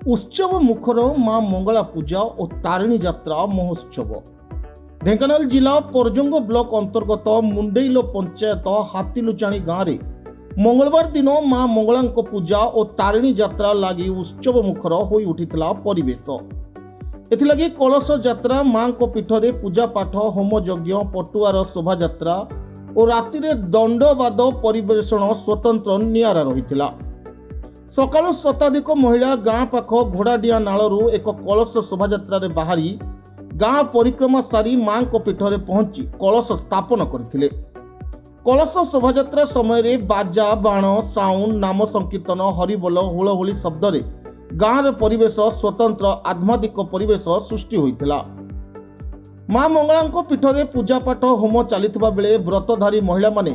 उत्सव मुखर मां मंगला पूजा और तारिणी यात्रा महोत्सव। ढेंकानाल जिला परजंग ब्लॉक अंतर्गत मुंडेइलो पंचायत हाथीलुचाणी गाँव में मंगलवार दिन मां मंगला पूजा और तारिणी यात्रा लगी उत्सव मुखर हो उठिला परिवेश। एथिलागि कलश यात्रा मां पीठरे पूजा पाठ होम यज्ञ पटुआर शोभा यात्रा और रातिरे दंडवाद परिवेषण स्वतंत्र निआरा रहिथिला। सकाळु शताधिक महिला गाँ पाख घोड़ाडिया नालू एक कलश शोभायात्रा बाहरी गाँ परिक्रमा सारी मां पीठरे पहुंची कलश स्थापन करथिले। कलश शोभायात्रा समय बाजा बाण साउंड नाम संकीर्तन हरिबोल हुलहुली शब्द गाँव परिवेश स्वतंत्र आध्यात्मिक परिवेश सृष्टि होइथिला। मां मंगला पीठरे पूजापाठ होम चलिथिबा बेले व्रतधारी महिला माने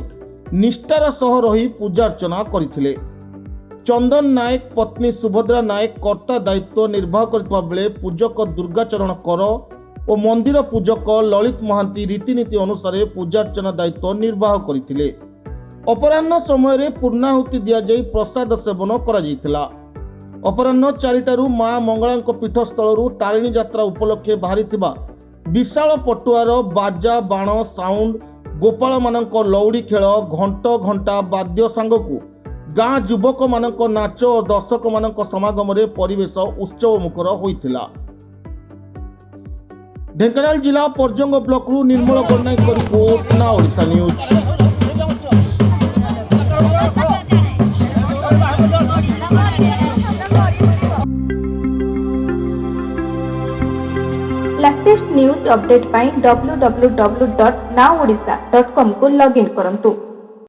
निष्ठार सह रही पूजार्चना करथिले। चंदन नायक पत्नी सुभद्रा नायक कर्ता दायित्व निर्वाह करथिबा बेले पूजक दुर्गाचरण कर और मंदिर पूजक ललित महांती रीतिनीति अनुसार पूजार्चना दायित्व निर्वाह करथिले। अपराह्न समय पूर्णाहुति दिया जाई प्रसाद सेवन करा जायतिला। अपराह्न 4टारू मां मंगला पीठस्थल तारिणी यात्रा उपलक्षे बाहरी विशाल पटुआर बाजा बाण साउंड गोपाल मानक लौड़ी खेल घंट घंटा वाद्य सांगकू गाँ युवक मानक नाच और दर्शक मानक समागम रे परिवेश उत्सव मुखर होइथिला। ढेंकानाल जिला परजंग ब्लॉक रु निर्मल Gananayak report Na Odisha news. Latest news update पाई www.naodisha.com को लॉगिन करंतु।